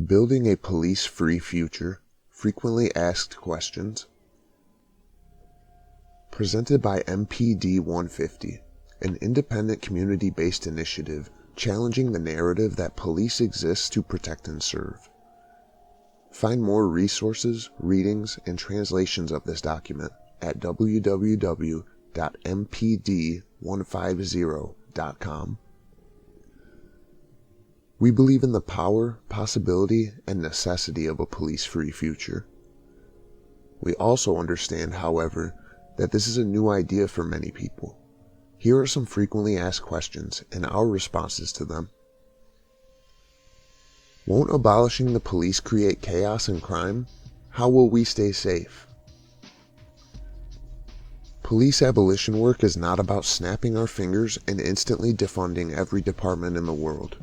Building a police-free future. Frequently asked questions. Presented by MPD150, an independent community-based initiative challenging the narrative that police exist to protect and serve. Find more resources, readings, and translations of this document at www.mpd150.com. We believe in the power, possibility, and necessity of a police-free future. We also understand, however, that this is a new idea for many people. Here are some frequently asked questions and our responses to them. Won't abolishing the police create chaos and crime? How will we stay safe? Police abolition work is not about snapping our fingers and instantly defunding every department in the world.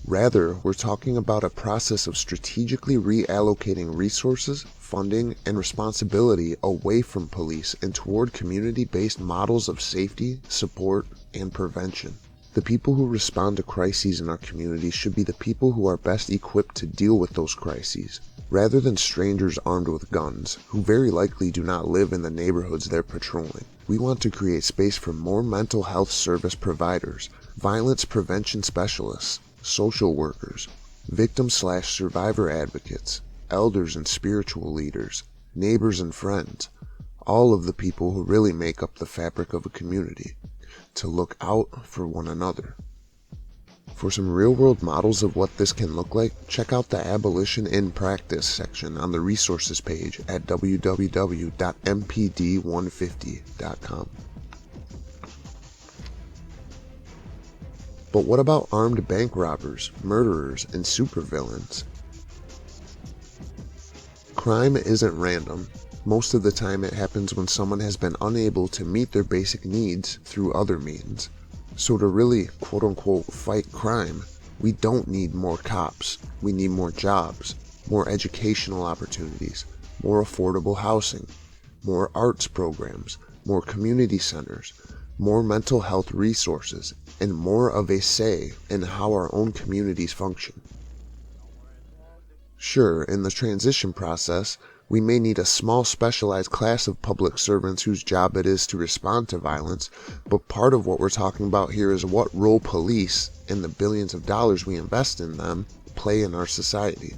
Rather, we're talking about a process of strategically reallocating resources, funding, and responsibility away from police and toward community-based models of safety, support, and prevention. The people who respond to crises in our communities should be the people who are best equipped to deal with those crises, rather than strangers armed with guns, who very likely do not live in the neighborhoods they're patrolling. We want to create space for more mental health service providers, violence prevention specialists, social workers, victim/survivor advocates, elders and spiritual leaders, neighbors and friends, all of the people who really make up the fabric of a community, to look out for one another. For some real-world models of what this can look like, check out the Abolition in Practice section on the resources page at www.mpd150.com. But what about armed bank robbers, murderers, and supervillains? Crime isn't random. Most of the time it happens when someone has been unable to meet their basic needs through other means. So to really, quote-unquote, fight crime, we don't need more cops. We need more jobs, more educational opportunities, more affordable housing, more arts programs, more community centers, more mental health resources, and more of a say in how our own communities function. Sure, in the transition process, we may need a small specialized class of public servants whose job it is to respond to violence, but part of what we're talking about here is what role police, and the billions of dollars we invest in them, play in our society.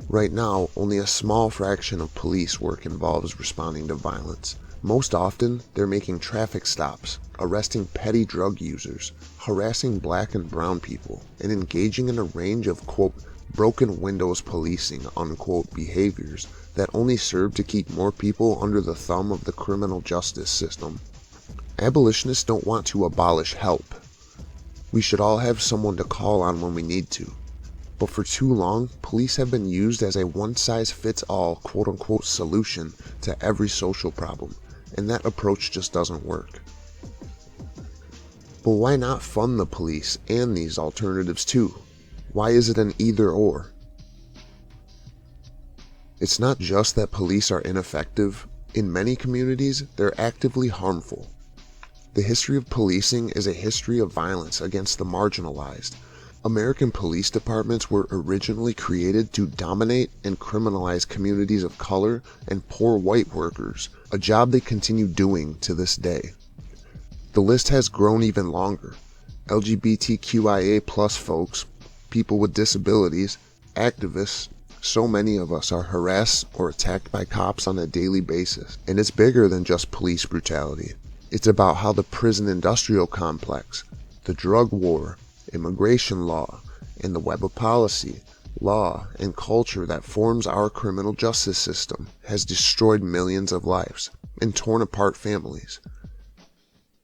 Right now, only a small fraction of police work involves responding to violence. Most often, they're making traffic stops, arresting petty drug users, harassing black and brown people, and engaging in a range of, quote, broken windows policing, unquote, behaviors that only serve to keep more people under the thumb of the criminal justice system. Abolitionists don't want to abolish help. We should all have someone to call on when we need to. But for too long, police have been used as a one-size-fits-all, quote-unquote, solution to every social problem, and that approach just doesn't work. But why not fund the police and these alternatives too? Why is it an either-or? It's not just that police are ineffective. In many communities, they're actively harmful. The history of policing is a history of violence against the marginalized. American police departments were originally created to dominate and criminalize communities of color and poor white workers, a job they continue doing to this day. The list has grown even longer. LGBTQIA+ folks, people with disabilities, activists, so many of us are harassed or attacked by cops on a daily basis. And it's bigger than just police brutality. It's about how the prison industrial complex, the drug war, immigration law, and the web of policy, law, and culture that forms our criminal justice system has destroyed millions of lives and torn apart families.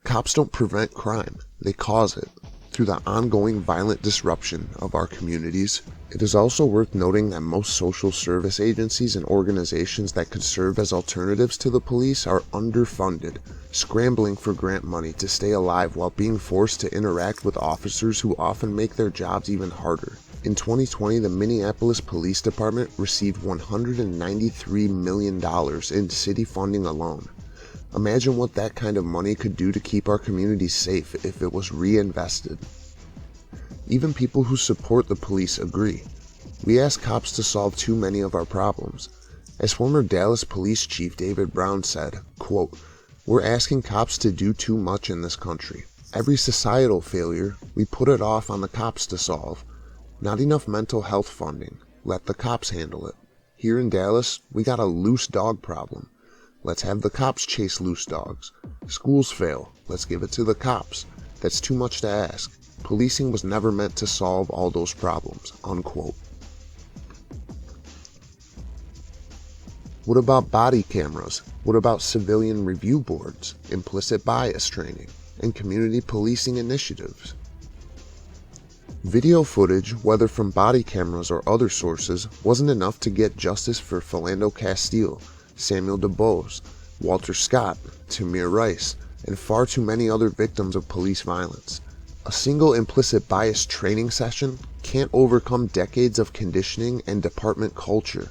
Cops don't prevent crime, they cause it through the ongoing violent disruption of our communities. It is also worth noting that most social service agencies and organizations that could serve as alternatives to the police are underfunded, scrambling for grant money to stay alive while being forced to interact with officers who often make their jobs even harder. In 2020, the Minneapolis Police Department received $193 million in city funding alone. Imagine what that kind of money could do to keep our communities safe if it was reinvested. Even people who support the police agree. We ask cops to solve too many of our problems. As former Dallas Police Chief David Brown said, quote, "We're asking cops to do too much in this country. Every societal failure, we put it off on the cops to solve. Not enough mental health funding. Let the cops handle it. Here in Dallas, we got a loose dog problem. Let's have the cops chase loose dogs. Schools fail. Let's give it to the cops. That's too much to ask. Policing was never meant to solve all those problems." Unquote. What about body cameras? What about civilian review boards, implicit bias training, and community policing initiatives? Video footage, whether from body cameras or other sources, wasn't enough to get justice for Philando Castile, Samuel DuBose, Walter Scott, Tamir Rice, and far too many other victims of police violence. A single implicit bias training session can't overcome decades of conditioning and department culture.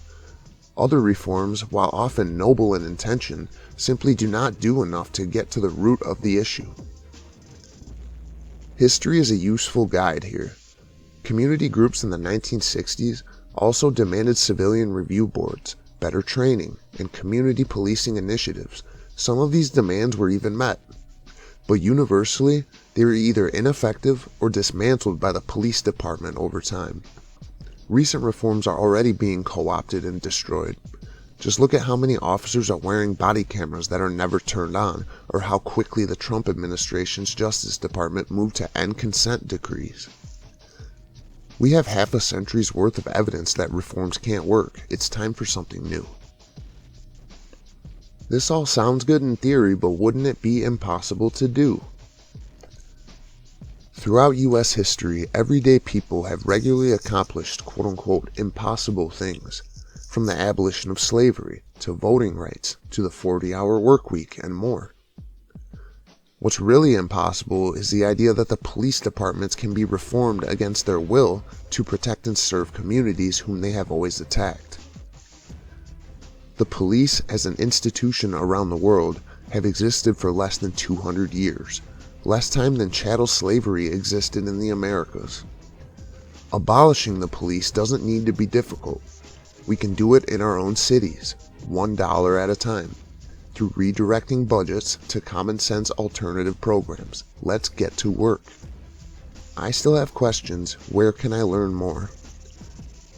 Other reforms, while often noble in intention, simply do not do enough to get to the root of the issue. History is a useful guide here. Community groups in the 1960s also demanded civilian review boards, better training, and community policing initiatives. Some of these demands were even met. But universally, they were either ineffective or dismantled by the police department over time. Recent reforms are already being co-opted and destroyed. Just look at how many officers are wearing body cameras that are never turned on, or how quickly the Trump administration's Justice Department moved to end consent decrees. We have half a century's worth of evidence that reforms can't work. It's time for something new. This all sounds good in theory, but wouldn't it be impossible to do? Throughout U.S. history, everyday people have regularly accomplished quote-unquote impossible things, from the abolition of slavery, to voting rights, to the 40-hour work week, and more. What's really impossible is the idea that the police departments can be reformed against their will to protect and serve communities whom they have always attacked. The police, as an institution around the world, have existed for less than 200 years. Less time than chattel slavery existed in the Americas. Abolishing the police doesn't need to be difficult. We can do it in our own cities, $1 at a time, through redirecting budgets to common sense alternative programs. Let's get to work. I still have questions. Where can I learn more?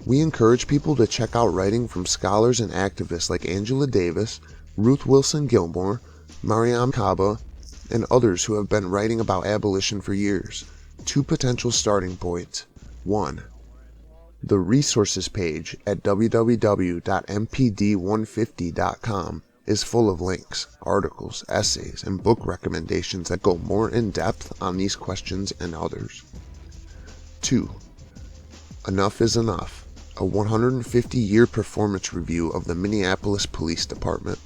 We encourage people to check out writing from scholars and activists like Angela Davis, Ruth Wilson Gilmore, Mariam Kaba, and others who have been writing about abolition for years. 2 potential starting points. 1. The resources page at www.mpd150.com is full of links, articles, essays, and book recommendations that go more in depth on these questions and others. 2. Enough is Enough, a 150-year performance review of the Minneapolis Police Department.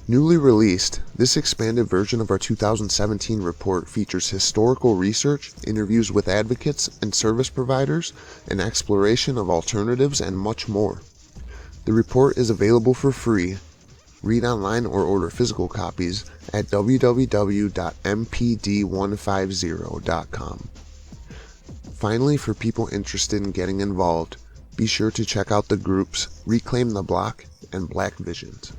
Newly released, this expanded version of our 2017 report features historical research, interviews with advocates and service providers, an exploration of alternatives, and much more. The report is available for free. Read online or order physical copies at www.mpd150.com. Finally, for people interested in getting involved, be sure to check out the groups Reclaim the Block and Black Visions.